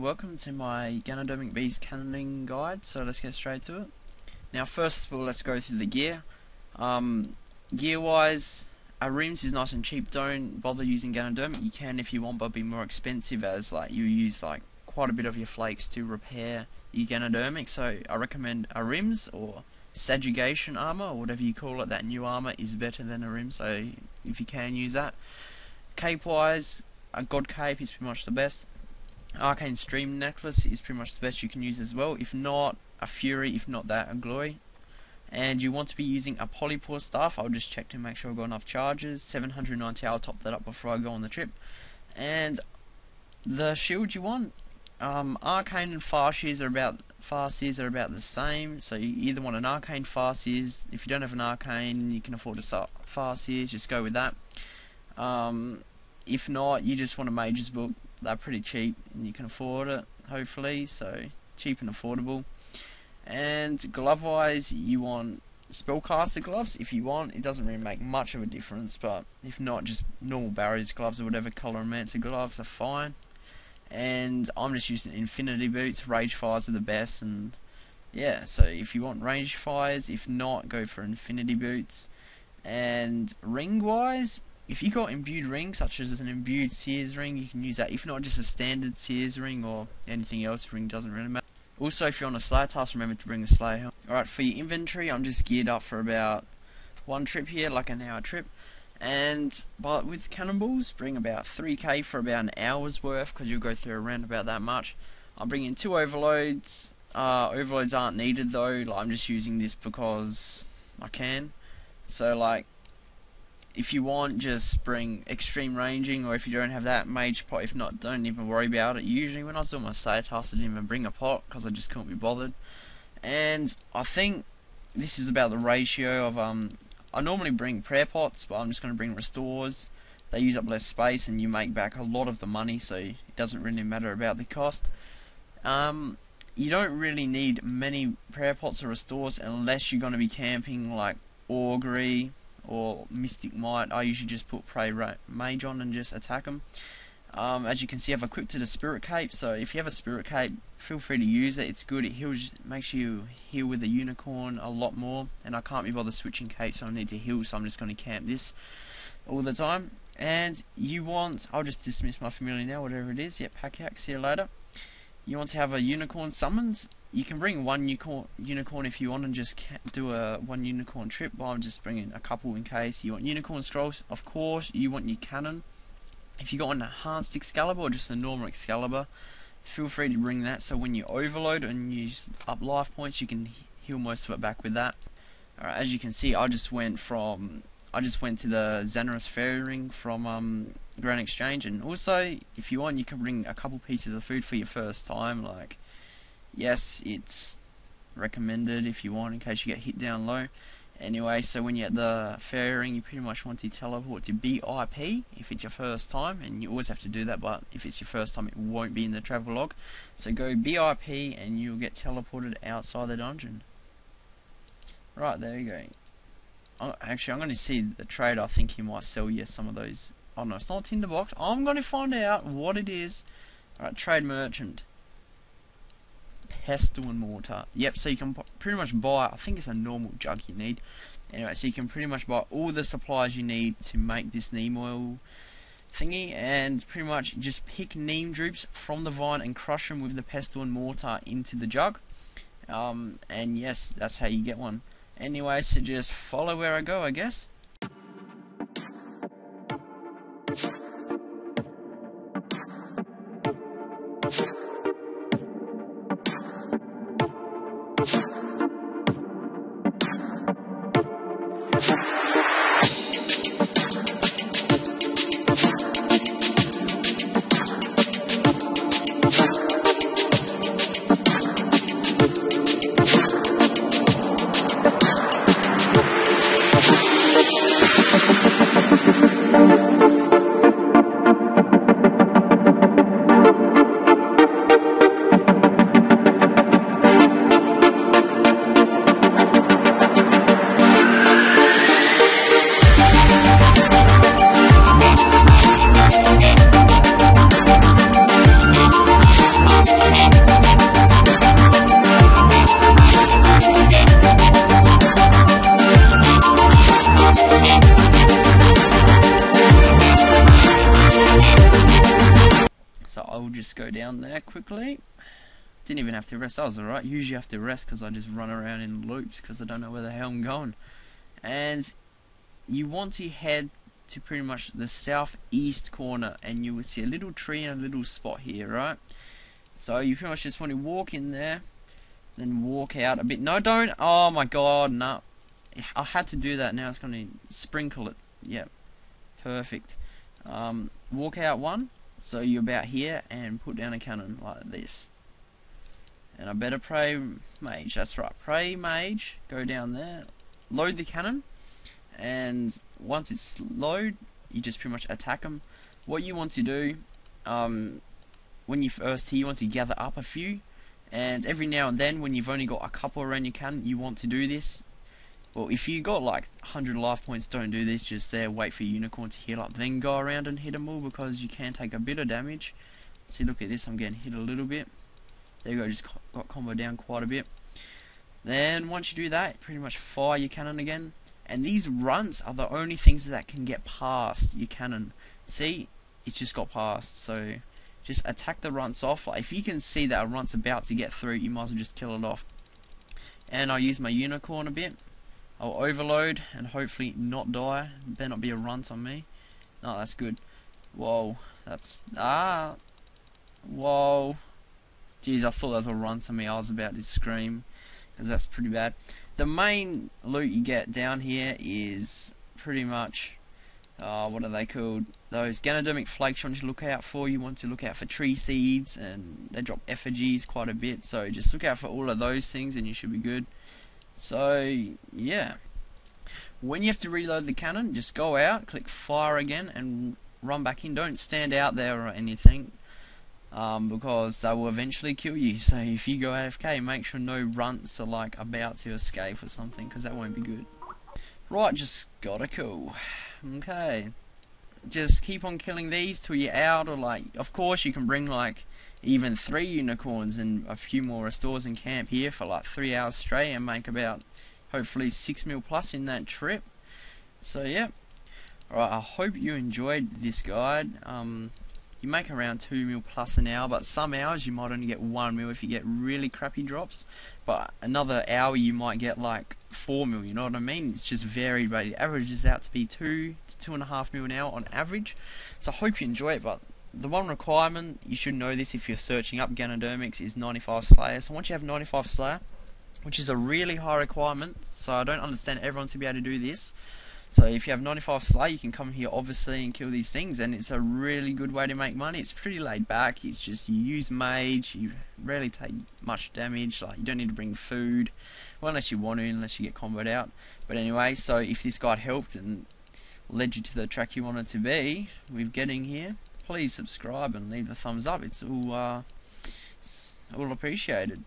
welcome to my Ganodermic Beast cannoning guide. So let's get straight to it. Now first of all, let's go through the gear. Gear wise, rims is nice and cheap. Don't bother using Ganodermic. You can if you want, but be more expensive as you use quite a bit of your flakes to repair your Ganodermic. So I recommend rims or subjugation armor, or whatever you call it. That new armor is better than a rim, so if you can use that. Cape wise, a God Cape is pretty much the best. Arcane Stream Necklace is pretty much the best you can use as well. If not, a Fury. If not that, a Glory. And you want to be using a Polypore Staff. I'll just check to make sure I've got enough charges. 790, I'll top that up before I go on the trip. And the shield you want, Arcane and Farseers are about the same. So you either want an Arcane Farseers. If you don't have an Arcane, you can afford a Farseers, just go with that. If not, you just want a Mage's Book. They're pretty cheap and you can afford it, hopefully, so cheap and affordable. And glove wise, you want spellcaster gloves. If you want, it doesn't really make much of a difference, but if not, just normal barriers gloves or whatever Coloromancer gloves are fine. And I'm just using infinity boots. Rage fires are the best, and yeah, so if you want range fires, if not, go for infinity boots. And ring wise, if you got imbued rings, such as an imbued Sears ring, you can use that. If not, just a standard Sears ring or anything else, ring doesn't really matter. Also, if you're on a Slayer task, remember to bring a Slayer helmet. Alright, for your inventory, I'm just geared up for about one trip here, like an hour trip. But with cannonballs, bring about 3k for about an hour's worth, because you'll go through around about that much. I'm bringing 2 overloads. Overloads aren't needed though, I'm just using this because I can. So if you want, just bring extreme ranging, or if you don't have that, mage pot. If not, don't even worry about it. Usually when I was doing my Slayer task, I didn't even bring a pot because I just couldn't be bothered. And I think this is about the ratio of I normally bring prayer pots, but I'm just going to bring restores. They use up less space and you make back a lot of the money, so it doesn't really matter about the cost. You don't really need many prayer pots or restores unless you're going to be camping like Augury or Mystic Might. I usually just put Prey Mage on and just attack them. As you can see, I've equipped it a Spirit Cape, so if you have a Spirit Cape, feel free to use it. It's good. It heals, makes you heal with the Unicorn a lot more, and I can't be bothered switching capes, so I need to heal, so I'm just going to camp this all the time. And you want, I'll just dismiss my familiar now, whatever it is. Yep, Hack, see you later. You want to have a Unicorn summoned. You can bring one unicorn if you want and just do a 1 unicorn trip, but I'm just bringing a couple in case. You want unicorn scrolls, of course. You want your cannon. If you got an enhanced Excalibur or just a normal Excalibur, feel free to bring that, so when you overload and use up life points, you can heal most of it back with that. Alright, as you can see, I just went to the Xanaros Fairy Ring from Grand Exchange. And also, if you want, you can bring a couple pieces of food for your first time. Yes, it's recommended if you want, in case you get hit down low. Anyway, so when you're at the Fairy Ring, you pretty much want to teleport to BIP if it's your first time, and you always have to do that, but if it's your first time, it won't be in the travel log. So go BIP and you'll get teleported outside the dungeon. Right, there you go. Actually, I'm going to see the trader. I think he might sell you some of those. Oh no, it's not a tinderbox. I'm going to find out what it is. Alright, trade merchant. Pestle and mortar. Yep, so you can pretty much buy, I think it's a normal jug you need. Anyway, so you can pretty much buy all the supplies you need to make this neem oil thingy, and pretty much just pick neem drupes from the vine and crush them with the pestle and mortar into the jug. And yes, that's how you get one. Anyway, so just follow where I go, I guess. luckily, didn't even have to rest. I was alright. Usually you have to rest because I just run around in loops because I don't know where the hell I'm going. And you want to head to pretty much the southeast corner, and you will see a little tree and a little spot here, right? So you pretty much just want to walk in there, then walk out a bit. No, don't. Oh my god, no. I had to do that. Now it's going to sprinkle it. Yep, perfect. Walk out one, so you're about here, and put down a cannon like this. And I better pray mage. That's right, pray mage. Go down there, load the cannon, and once it's load, you just pretty much attack them. What you want to do, when you first here, you want to gather up a few, and every now and then, when you've only got a couple around your cannon, you want to do this. Well, if you got like 100 life points, don't do this. Just there, wait for your unicorn to heal up, then go around and hit them all, because you can take a bit of damage. See, look at this, I'm getting hit a little bit. There you go, just got combo down quite a bit. Then once you do that, pretty much fire your cannon again. And these runts are the only things that can get past your cannon. See, it's just got past. So just attack the runts off. Like, if you can see that a runt's about to get through, you might as well just kill it off. And I'll use my unicorn a bit. I'll overload and hopefully not die. Better not be a runt on me. No, that's good. Whoa, that's whoa. Jeez, I thought that was a runt on me. I was about to scream, because that's pretty bad. The main loot you get down here is pretty much, what are they called? Those Ganodermic flakes you want to look out for. You want to look out for tree seeds, and they drop effigies quite a bit. So just look out for all of those things, and you should be good. So yeah, when you have to reload the cannon, just go out, click fire again, and run back in. Don't stand out there or anything, because they will eventually kill you. So if you go AFK, make sure no runts are like about to escape or something, because that won't be good. Right, just got a kill. Okay, just keep on killing these till you're out, or like, of course you can bring like even 3 unicorns and a few more restores in camp here for like 3 hours straight, and make about hopefully 6 mil plus in that trip. So yeah, alright, I hope you enjoyed this guide. You make around 2 mil plus an hour, but some hours you might only get 1 mil if you get really crappy drops, but another hour you might get like 4 mil, you know what I mean? It's just varied, but it averages out to be 2 to 2.5 mil an hour on average. So I hope you enjoy it, but the one requirement, you should know this if you're searching up Ganodermics, is 95 Slayer. So once you have 95 Slayer, which is a really high requirement, so I don't understand everyone to be able to do this. So if you have 95 Slayer, you can come here obviously and kill these things, and it's a really good way to make money. It's pretty laid back. It's just you use mage, you rarely take much damage, like you don't need to bring food, well, unless you want to, unless you get comboed out. But anyway, so if this guide helped and led you to the track you wanted to be with getting here, please subscribe and leave a thumbs up. It's all appreciated.